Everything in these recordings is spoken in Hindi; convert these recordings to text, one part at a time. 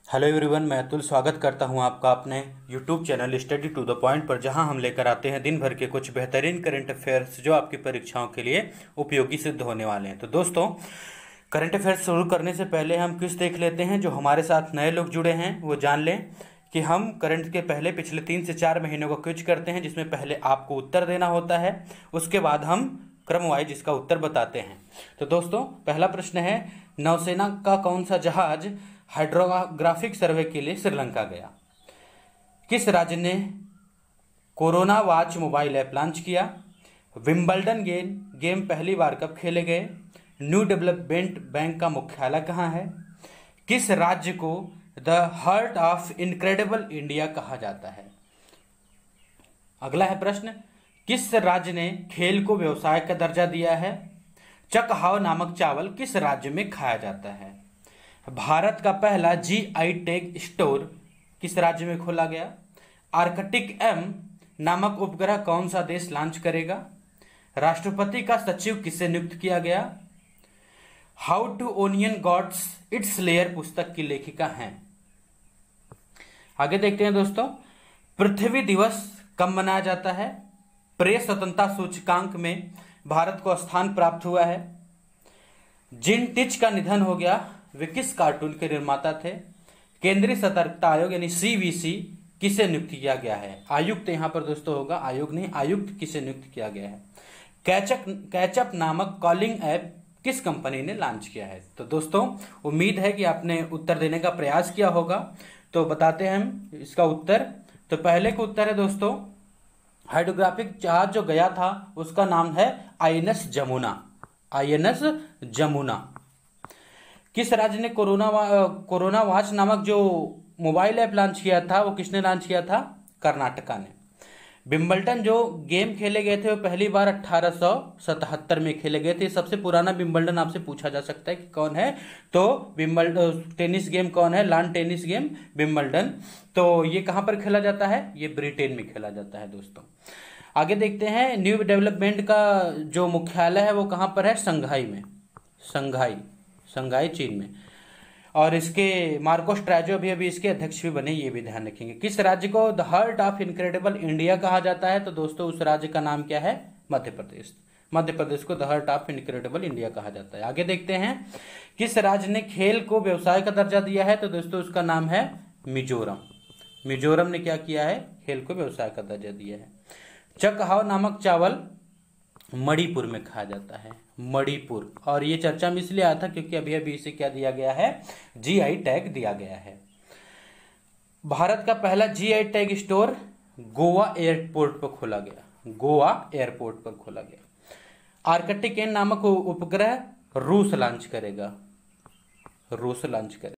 हेलो एवरीवन, मैं अतुल स्वागत करता हूं आपका अपने YouTube channel study to the point पर, जहां हम लेकर आते हैं दिन भर के कुछ बेहतरीन करंट अफेयर्स जो आपकी परीक्षाओं के लिए उपयोगी सिद्ध होने वाले हैं। तो दोस्तों, करंट अफेयर्स शुरू करने से पहले हम क्विज देख लेते हैं। जो हमारे साथ नए लोग जुड़े हैं वो जान लें कि हम करंट के पहले पिछले 3 से 4 महीनों का क्विज करते हैं, जिसमें पहले आपको उत्तर देना होता है, उसके बाद हम क्रम वाइज इसका उत्तर बताते हैं। तो दोस्तों, पहला प्रश्न है, नौसेना का कौन सा जहाज हाइड्रोग्राफिक सर्वे के लिए श्रीलंका गया? किस राज्य ने corona watch mobile app launch किया? विंबलडन गेम पहली बार कब खेले गए? न्यू डेवलपमेंट बैंक का मुख्यालय कहाँ है? किस राज्य को the heart of incredible India कहा जाता है? अगला है प्रश्न, किस राज्य ने खेल को व्यवसाय का दर्जा दिया है? चकहाव नामक चावल किस राज्य में खाया जाता है? भारत का पहला जीआई टैग स्टोर किस राज्य में खोला गया? आर्कटिक एम नामक उपग्रह कौन सा देश लॉन्च करेगा? राष्ट्रपति का सचिव किसे नियुक्त किया गया? How to onion gots its layer पुस्तक की लेखिका हैं? आगे देखते हैं दोस्तों, पृथ्वी दिवस कब मनाया जाता है? प्रेस स्वतंत्रता सूचकांक में भारत को स्थान प्राप्त हुआ है। जिन टिच का निधन हो गया, वे किस कार्टून के निर्माता थे? केंद्रीय सतर्कता आयोग यानी सीवीसी किसे नियुक्त किया गया है? आयुक्त यहां पर दोस्तों होगा, आयोग नहीं, आयुक्त किसे नियुक्त किया गया है? कैचअप नामक कॉलिंग ऐप किस कंपनी ने लॉन्च किया है? तो दोस्तों, उम्मीद है कि आपने उत्तर देने का प्रयास किया होगा। तो बताते हैं हम इसका उत्तर। तो पहले का उत्तर है दोस्तों, हाइड्रोग्राफिक जहाज जो गया था उसका नाम है आईएनएस जमुना। आईएनएस जमुना। किस राज्य ने कोरोना वॉच नामक जो मोबाइल ऐप लॉन्च किया था, वो किसने लॉन्च किया था? कर्नाटका ने। विंबलडन जो गेम खेले गए थे वो पहली बार 1877 में खेले गए थे। सबसे पुराना विंबलडन आपसे पूछा जा सकता है कि कौन है, तो विंबलडन टेनिस गेम कौन है? Lawn tennis game Wimbledon. तो ये कहां पर खेला जाता है? ये ब्रिटेन में खेला जाता है दोस्तों। आगे देखते हैं, न्यू डेवलपमेंट का जो मुख्यालय है वो कहां पर है? संघाई में। संघाई चीन में। और इसके मार्को स्ट्रैजो अभी इसके अध्यक्ष भी बने, ये भी ध्यान रखेंगे। किस राज्य को the heart of incredible India कहा जाता है? तो दोस्तों, उस राज्य का नाम क्या है? मध्य प्रदेश। मध्य प्रदेश को the heart of incredible India कहा जाता है। आगे देखते हैं, किस राज्य ने खेल को व्यवसाय का दर्जा दिया है? तो दोस्तों, उसका नाम है मिजोरम। मिजोरम ने क्या किया है? खेल को व्यवसाय का दर्जा दिया है। चकहाव नामक चावल मणिपुर में खाया जाता है। मणिपुर। और ये चर्चा में इसलिए आया था क्योंकि अभी इसे क्या दिया गया है? जीआई टैग दिया गया है। भारत का पहला GI tag store Goa airport पर खोला गया। गोवा एयरपोर्ट पर खोला गया। आर्कटिक एन नामक उपग्रह रूस लॉन्च करेगा। रूस लॉन्च करेगा।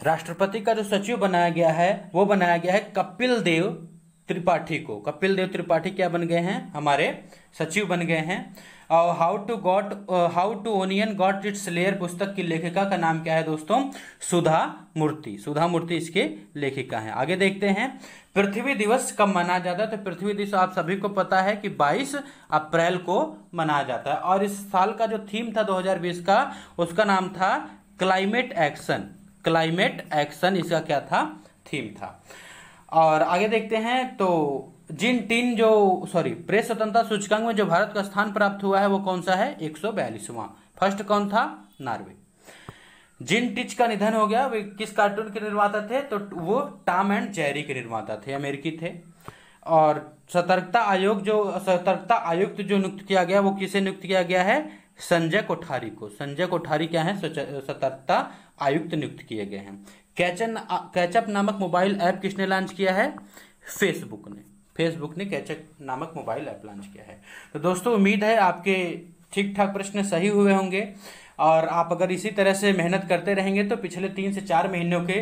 राष्ट्रपति का जो सचिव बनाया गया है वो बनाया गया है कपिल देव त्रिपाठी को। कपिल देव त्रिपाठी क्या बन गए हैं? हमारे सचिव बन गए हैं। और how to onion got its layer पुस्तक की लेखिका का नाम क्या है दोस्तों? सुधा मूर्ति। सुधा मूर्ति इसके लेखिका हैं। आगे देखते हैं, पृथ्वी दिवस कब मनाया जाता है? तो पृथ्वी दिवस आप सभी को पता है कि 22 अप्रैल को मनाया जाता है। और इस साल का जो थीम था 2020 का, उसका नाम था क्लाइमेट एक्शन। क्लाइमेट एक्शन इसका क्या था? थीम था। और आगे देखते हैं, तो प्रेस स्वतंत्रता सूचकांक में जो भारत का स्थान प्राप्त हुआ है वो कौन सा है? 142वां। फर्स्ट कौन था? नॉर्वे। जिन टिच का निधन हो गया, वे किस कार्टून के निर्माता थे? तो वो टॉम एंड जेरी के निर्माता थे, अमेरिकी थे। और सतर्कता आयुक्त जो नियुक्त किया गया वो किसे नियुक्त किया गया है? संजय कोठारी को। संजय कोठारी क्या है? सतर्कता आयुक्त नियुक्त किए गए हैं। कैचअप नामक मोबाइल ऐप किसने लॉन्च किया है? फेसबुक ने। फेसबुक ने कैचअप नामक मोबाइल ऐप लॉन्च किया है। तो दोस्तों, उम्मीद है आपके ठीक ठाक प्रश्न सही हुए होंगे। और आप अगर इसी तरह से मेहनत करते रहेंगे तो पिछले 3 से 4 महीनों के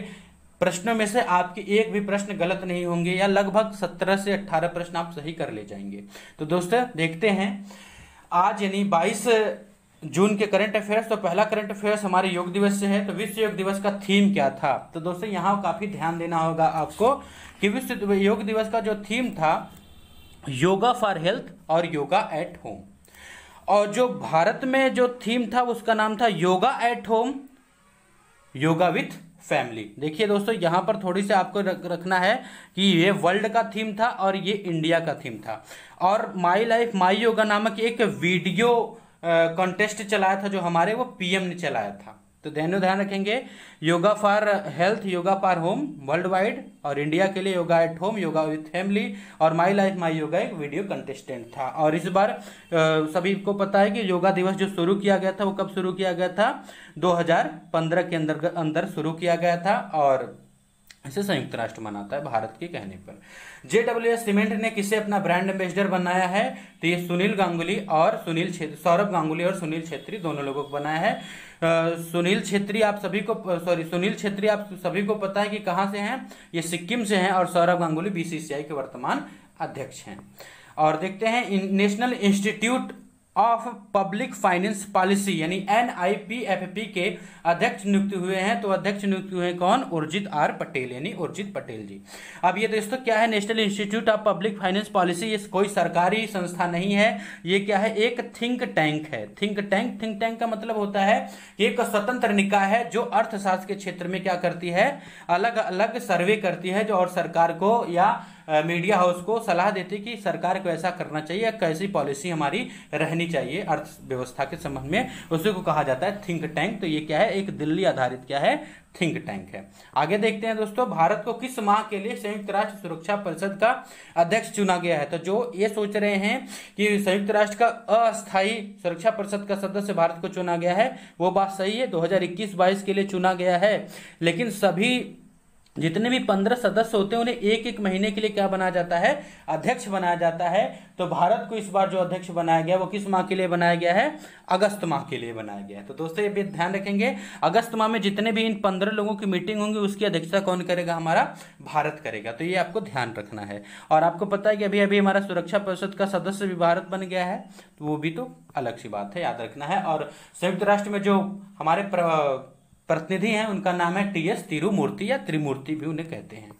प्रश्नों में से आपके एक भी प्रश्न गलत नहीं होंगे, या लगभग 17 से 18 प्रश्न आप सही कर ले जाएंगे। तो दोस्तों, देखते हैं आज यानी 22 जून के करंट अफेयर्स। तो पहला करंट अफेयर्स हमारे योग दिवस से है। तो विश्व योग दिवस का थीम क्या था? तो दोस्तों, यहाँ काफी ध्यान देना होगा आपको कि विश्व योग दिवस का जो थीम था, योगा फॉर हेल्थ और योगा एट होम। और जो भारत में जो थीम था उसका नाम था yoga at home, yoga with family. देखिए दोस्तों, यहाँ पर थोड़ी सी आपको रखना है कि ये वर्ल्ड का थीम था और ये इंडिया का थीम था। और माई लाइफ माई योगा नामक एक वीडियो कॉन्टेस्ट चलाया था जो हमारे वो पीएम ने चलाया था। तो ध्यान रखेंगे, yoga for health, yoga for home world wide, और इंडिया के लिए yoga at home, yoga with family, और माई लाइफ माई योगा एक वीडियो कंटेस्टेंट था। और इस बार सभी को पता है कि योगा दिवस जो शुरू किया गया था वो कब शुरू किया गया था, 2015 के अंदर शुरू किया गया था, और इसे संयुक्त राष्ट्र मनाता है भारत के कहने पर। JWS सीमेंट ने किसे अपना ब्रांड एम्बेसडर बनाया है, तो ये सौरभ गांगुली और सुनील छेत्री दोनों लोगों को बनाया है। सुनील छेत्री आप सभी को पता है कि कहां से हैं, ये सिक्किम से हैं, और सौरभ गांगुली BCCI के वर्तमान अध्यक्ष हैं। और देखते हैं, national institute of public finance policy यानी NIPFP के अध्यक्ष नियुक्त हुए हैं। तो अध्यक्ष नियुक्त हुए कौन, उर्जित R पटेल, यानी उर्जित पटेल जी। अब ये दोस्तों क्या है, national institute of public finance policy, ये कोई सरकारी संस्था नहीं है, ये क्या है, एक थिंक टैंक है। थिंक टैंक का मतलब होता है कि एक स्वतंत्र निकाय है जो अर्थशास्त्र के क्षेत्र में क्या करती है, अलग अलग सर्वे करती है, जो और सरकार को या मीडिया हाउस को सलाह देती कि सरकार को ऐसा करना चाहिए या कैसी पॉलिसी हमारी रहनी चाहिए अर्थव्यवस्था के संबंध में, उसी को कहा जाता है थिंक टैंक। तो ये क्या है, एक दिल्ली आधारित क्या है, थिंक टैंक है। आगे देखते हैं दोस्तों, भारत को किस माह के लिए संयुक्त राष्ट्र सुरक्षा परिषद का अध्यक्ष चुना गया है। तो जो ये सोच रहे हैं कि संयुक्त राष्ट्र का अस्थायी सुरक्षा परिषद का सदस्य भारत को चुना गया है, वो बात सही है, 2021-22 के लिए चुना गया है। लेकिन सभी जितने भी 15 सदस्य होते हैं उन्हें एक एक महीने के लिए क्या बनाया जाता है, अध्यक्ष बनाया जाता है। तो भारत को इस बार जो अध्यक्ष बनाया गया वो किस माह के लिए बनाया गया है, अगस्त माह के लिए बनाया गया है। तो दोस्तों ये भी ध्यान रखेंगे, अगस्त माह में जितने भी इन 15 लोगों की मीटिंग होंगी उसकी अध्यक्षता कौन करेगा, हमारा भारत करेगा। तो ये आपको ध्यान रखना है। और आपको पता है कि अभी अभी हमारा सुरक्षा परिषद का सदस्य भी भारत बन गया है, तो वो भी तो अलग सी बात है, याद रखना है। और संयुक्त राष्ट्र में जो हमारे प्रतिनिधि हैं उनका नाम है TS तिरुमूर्ति या त्रिमूर्ति भी उन्हें कहते हैं।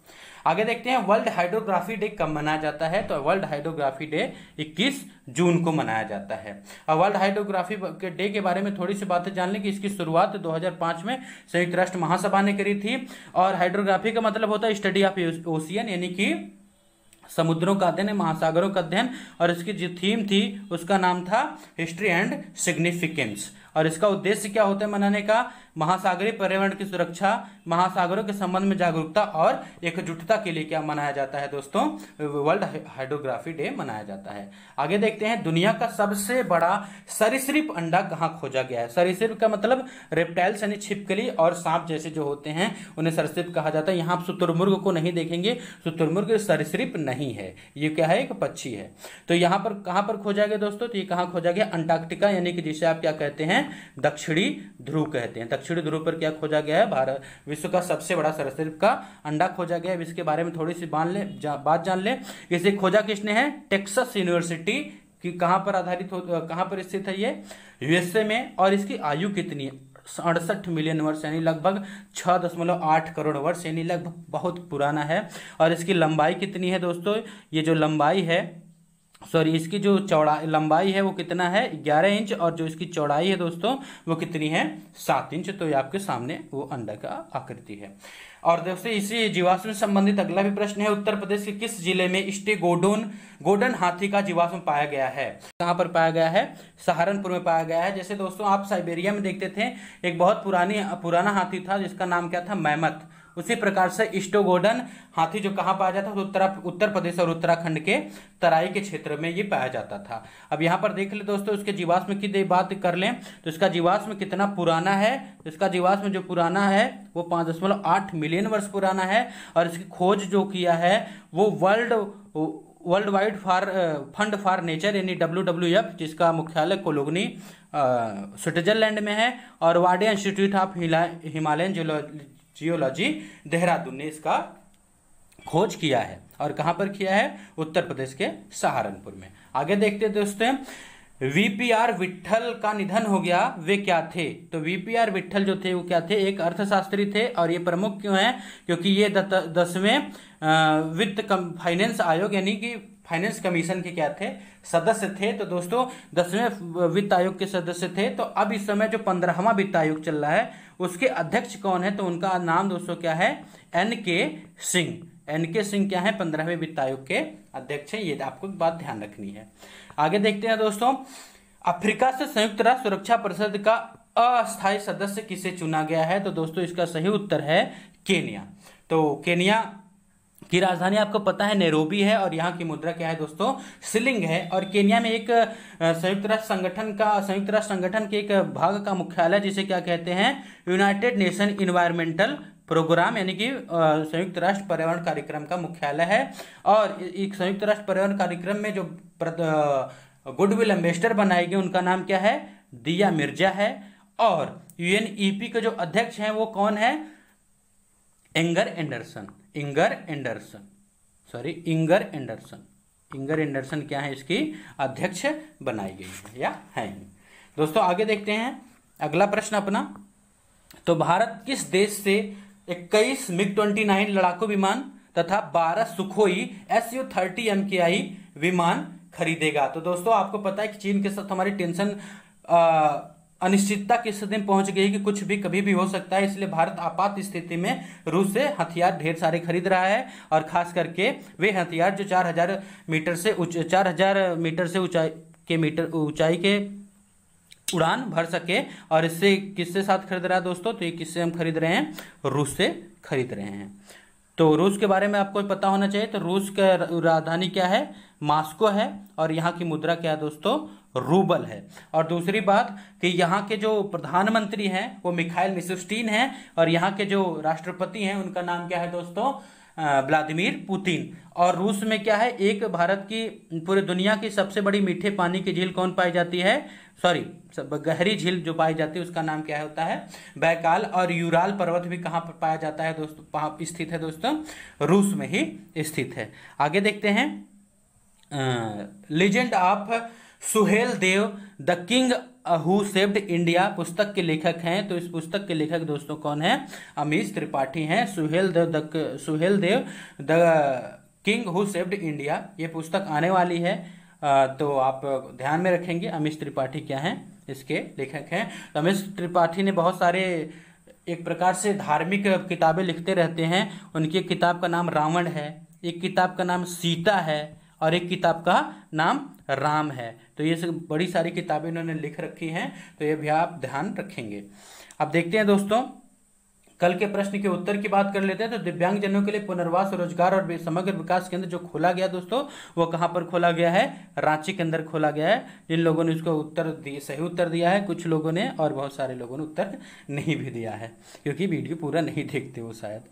आगे देखते हैं, वर्ल्ड हाइड्रोग्राफी डे कब मनाया जाता है। तो वर्ल्ड हाइड्रोग्राफी डे 21 जून को मनाया जाता है। और वर्ल्ड हाइड्रोग्राफी के डे के बारे में थोड़ी सी बातें जान लें कि इसकी शुरुआत 2005 में संयुक्त राष्ट्र महासभा ने करी थी। और हाइड्रोग्राफी का मतलब होता है स्टडी ऑफ ओशियन, यानी कि समुद्रों का अध्ययन, महासागरों का अध्ययन। और इसकी जो थीम थी उसका नाम था हिस्ट्री एंड सिग्निफिकेंस। और इसका उद्देश्य क्या होता है मनाने का, महासागरीय पर्यावरण की सुरक्षा, महासागरों के संबंध में जागरूकता और एकजुटता के लिए क्या मनाया जाता है दोस्तों, वर्ल्ड हाइड्रोग्राफी डे मनाया जाता है। आगे देखते हैं, दुनिया का सबसे बड़ा सरीसृप अंडा कहाँ खोजा गया है। सरीसृप का मतलब रेप्टाइल्स यानी छिपकली और सांप जैसे जो होते हैं उन्हें सरीसृप कहा जाता है। यहाँ आप शुतुरमुर्ग को नहीं देखेंगे, शुतुरमुर्ग सरीसृप नहीं है, ये क्या है, एक पक्षी है। तो यहाँ पर कहाँ पर खोजा गया दोस्तों, तो ये कहाँ खोजा गया, अंटार्कटिका, यानी कि जिसे आप क्या कहते हैं, दक्षिणी ध्रुव कहते हैं। दक्षिणी ध्रुव पर क्या खोजा गया है, भारत विश्व का सबसे बड़ा सरीसृप का अंडा खोजा गया है। इसके बारे में थोड़ी सी बात जान ले। इसे खोजा किसने है, टेक्सास यूनिवर्सिटी की, कहां पर आधारित हो, कहां पर स्थित है ये, USA में। और इसकी आयु कितनी है, 68 मिलियन वर्ष, यानी लगभग 6.8 करोड़ वर्ष, यानी लगभग बहुत पुराना है। और इसकी लंबाई कितनी है दोस्तों, ये जो लंबाई है, इसकी जो लंबाई है वो कितना है, 11 इंच, और जो इसकी चौड़ाई है दोस्तों वो कितनी है, 7 इंच। तो ये आपके सामने वो अंडा का आकृति है। और दोस्तों इसी जीवाश्म से संबंधित अगला भी प्रश्न है, उत्तर प्रदेश के किस जिले में गोल्डन हाथी का जीवाश्म पाया गया है। कहां पर पाया गया है, सहारनपुर में पाया गया है। जैसे दोस्तों आप साइबेरिया में देखते थे एक बहुत पुराना हाथी था जिसका नाम क्या था, मैमथ। उसी प्रकार से इस्टोगोडन हाथी जो कहाँ पाया जाता था, उत्तर प्रदेश और उत्तराखंड के तराई के क्षेत्र में ये पाया जाता था। अब यहाँ पर देख ले दोस्तों, इसके जीवाश्म की बात कर लें तो इसका जीवाश्म कितना पुराना है, इसका जीवाश्म जो पुराना है वो 5.8 मिलियन वर्ष पुराना है। और इसकी खोज जो किया है वो world wide fund for nature यानी WWF, जिसका मुख्यालय कोलोगनी स्विट्जरलैंड में है, और Wadia institute of Himalayan geology Dehradun ने इसका खोज किया है। और कहां पर किया है, उत्तर प्रदेश के सहारनपुर में। आगे देखते हैं दोस्तों, VPR विट्ठल का निधन हो गया, वे क्या थे। तो VPR विट्ठल जो थे वो क्या थे, एक अर्थशास्त्री थे। और ये प्रमुख क्यों है, क्योंकि ये 10वें वित्त फाइनेंस आयोग यानी कि फाइनेंस कमीशन के क्या थे, सदस्य थे। तो दोस्तों 10वें वित्त आयोग के सदस्य थे। तो अब इस समय जो 15वां वित्त आयोग चल रहा है उसके अध्यक्ष कौन है? तो उनका नाम दोस्तों क्या है? एन.के. सिंह। एन.के. सिंह क्या है? 15वें वित्त आयोग के अध्यक्ष हैं। ये आपको बात ध्यान रखनी है। आगे देखते हैं दोस्तों, अफ्रीका से संयुक्त राष्ट्र सुरक्षा परिषद का अस्थायी सदस्य किसे चुना गया है? तो दोस्तों इसका सही उत्तर है केन्या। तो केन्या की राजधानी आपको पता है नैरोबी है और यहाँ की मुद्रा क्या है दोस्तों? शिलिंग है। और केन्या में एक संयुक्त राष्ट्र संगठन के एक भाग का मुख्यालय जिसे क्या कहते हैं? यूनाइटेड नेशन इन्वायरमेंटल प्रोग्राम, यानी कि संयुक्त राष्ट्र पर्यावरण कार्यक्रम का मुख्यालय है। और एक संयुक्त राष्ट्र पर्यावरण कार्यक्रम में जो गुडविल एम्बेसडर बनाई गई उनका नाम क्या है? दिया मिर्जा है। और यूएनईपी के जो अध्यक्ष हैं वो कौन है? इंगर एंडरसन क्या है? इसकी अध्यक्ष बनाई गई है या है। दोस्तों आगे देखते हैं अगला प्रश्न अपना। तो भारत किस देश से 21 मिग-29 लड़ाकू विमान तथा 12 सुखोई Su-30 MKI विमान खरीदेगा? तो दोस्तों आपको पता है कि चीन के साथ हमारी टेंशन अनिश्चितता की स्थिति में पहुंच गई कि कुछ भी कभी भी हो सकता है, इसलिए भारत आपात स्थिति में रूस से हथियार ढेर सारे खरीद रहा है। और खास करके वे हथियार जो 4000 मीटर से ऊंचाई के उड़ान भर सके। और इससे किससे साथ खरीद रहा है दोस्तों? तो ये किससे हम खरीद रहे हैं? रूस से खरीद रहे हैं। तो रूस के बारे में आपको पता होना चाहिए। तो रूस का राजधानी क्या है? मॉस्को है। और यहाँ की मुद्रा क्या है दोस्तों? रूबल है। और दूसरी बात कि यहाँ के जो प्रधानमंत्री हैं वो मिखाइल मिशुस्टीन हैं। और यहाँ के जो राष्ट्रपति हैं उनका नाम क्या है दोस्तों? Vladimir Putin. और रूस में क्या है? एक भारत की पूरी दुनिया की सबसे बड़ी मीठे पानी की झील कौन पाई जाती है? गहरी झील जो पाई जाती है उसका नाम क्या होता है? बैकाल। और यूराल पर्वत भी कहाँ पर पाया जाता है दोस्तों? कहाँ स्थित है दोस्तों? रूस में ही स्थित है। आगे देखते हैं, legend of Suhel Dev the king who saved India पुस्तक के लेखक हैं। तो इस पुस्तक के लेखक दोस्तों कौन है? अमीश त्रिपाठी हैं। Suhel Dev the king who saved India, ये पुस्तक आने वाली है। तो आप ध्यान में रखेंगे अमीश त्रिपाठी क्या हैं? इसके लेखक हैं। तो अमीश त्रिपाठी ने बहुत सारे एक प्रकार से धार्मिक किताबें लिखते रहते हैं। उनकी एक किताब का नाम रावण है, एक किताब का नाम सीता है और एक किताब का नाम राम है। तो ये सब बड़ी सारी किताबें इन्होंने लिख रखी हैं। तो ये भी आप ध्यान रखेंगे। अब देखते हैं दोस्तों, कल के प्रश्न के उत्तर की बात कर लेते हैं। तो दिव्यांगजनों के लिए पुनर्वास रोजगार और समग्र विकास केंद्र जो खोला गया दोस्तों, वो कहाँ पर खोला गया है? रांची के अंदर खोला गया है। जिन लोगों ने उसको सही उत्तर दिया है, कुछ लोगों ने, और बहुत सारे लोगों ने उत्तर नहीं भी दिया है क्योंकि वीडियो पूरा नहीं देखते वो शायद।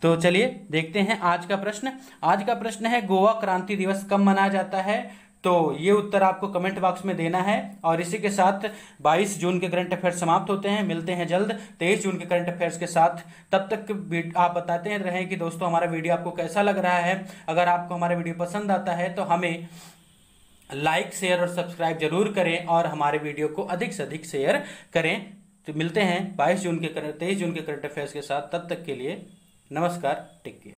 तो चलिए देखते हैं आज का प्रश्न। आज का प्रश्न है, गोवा क्रांति दिवस कब मनाया जाता है? तो ये उत्तर आपको कमेंट बॉक्स में देना है। और इसी के साथ 22 जून के करंट अफेयर्स समाप्त होते हैं। मिलते हैं जल्द 23 जून के करंट अफेयर्स के साथ। तब तक आप बताते रहें कि दोस्तों हमारा वीडियो आपको कैसा लग रहा है। अगर आपको हमारा वीडियो पसंद आता है तो हमें लाइक, शेयर और सब्सक्राइब जरूर करें और हमारे वीडियो को अधिक से अधिक शेयर करें। तो मिलते हैं 23 जून के करंट अफेयर्स के साथ। तब तक के लिए नमस्कार, टेक केयर।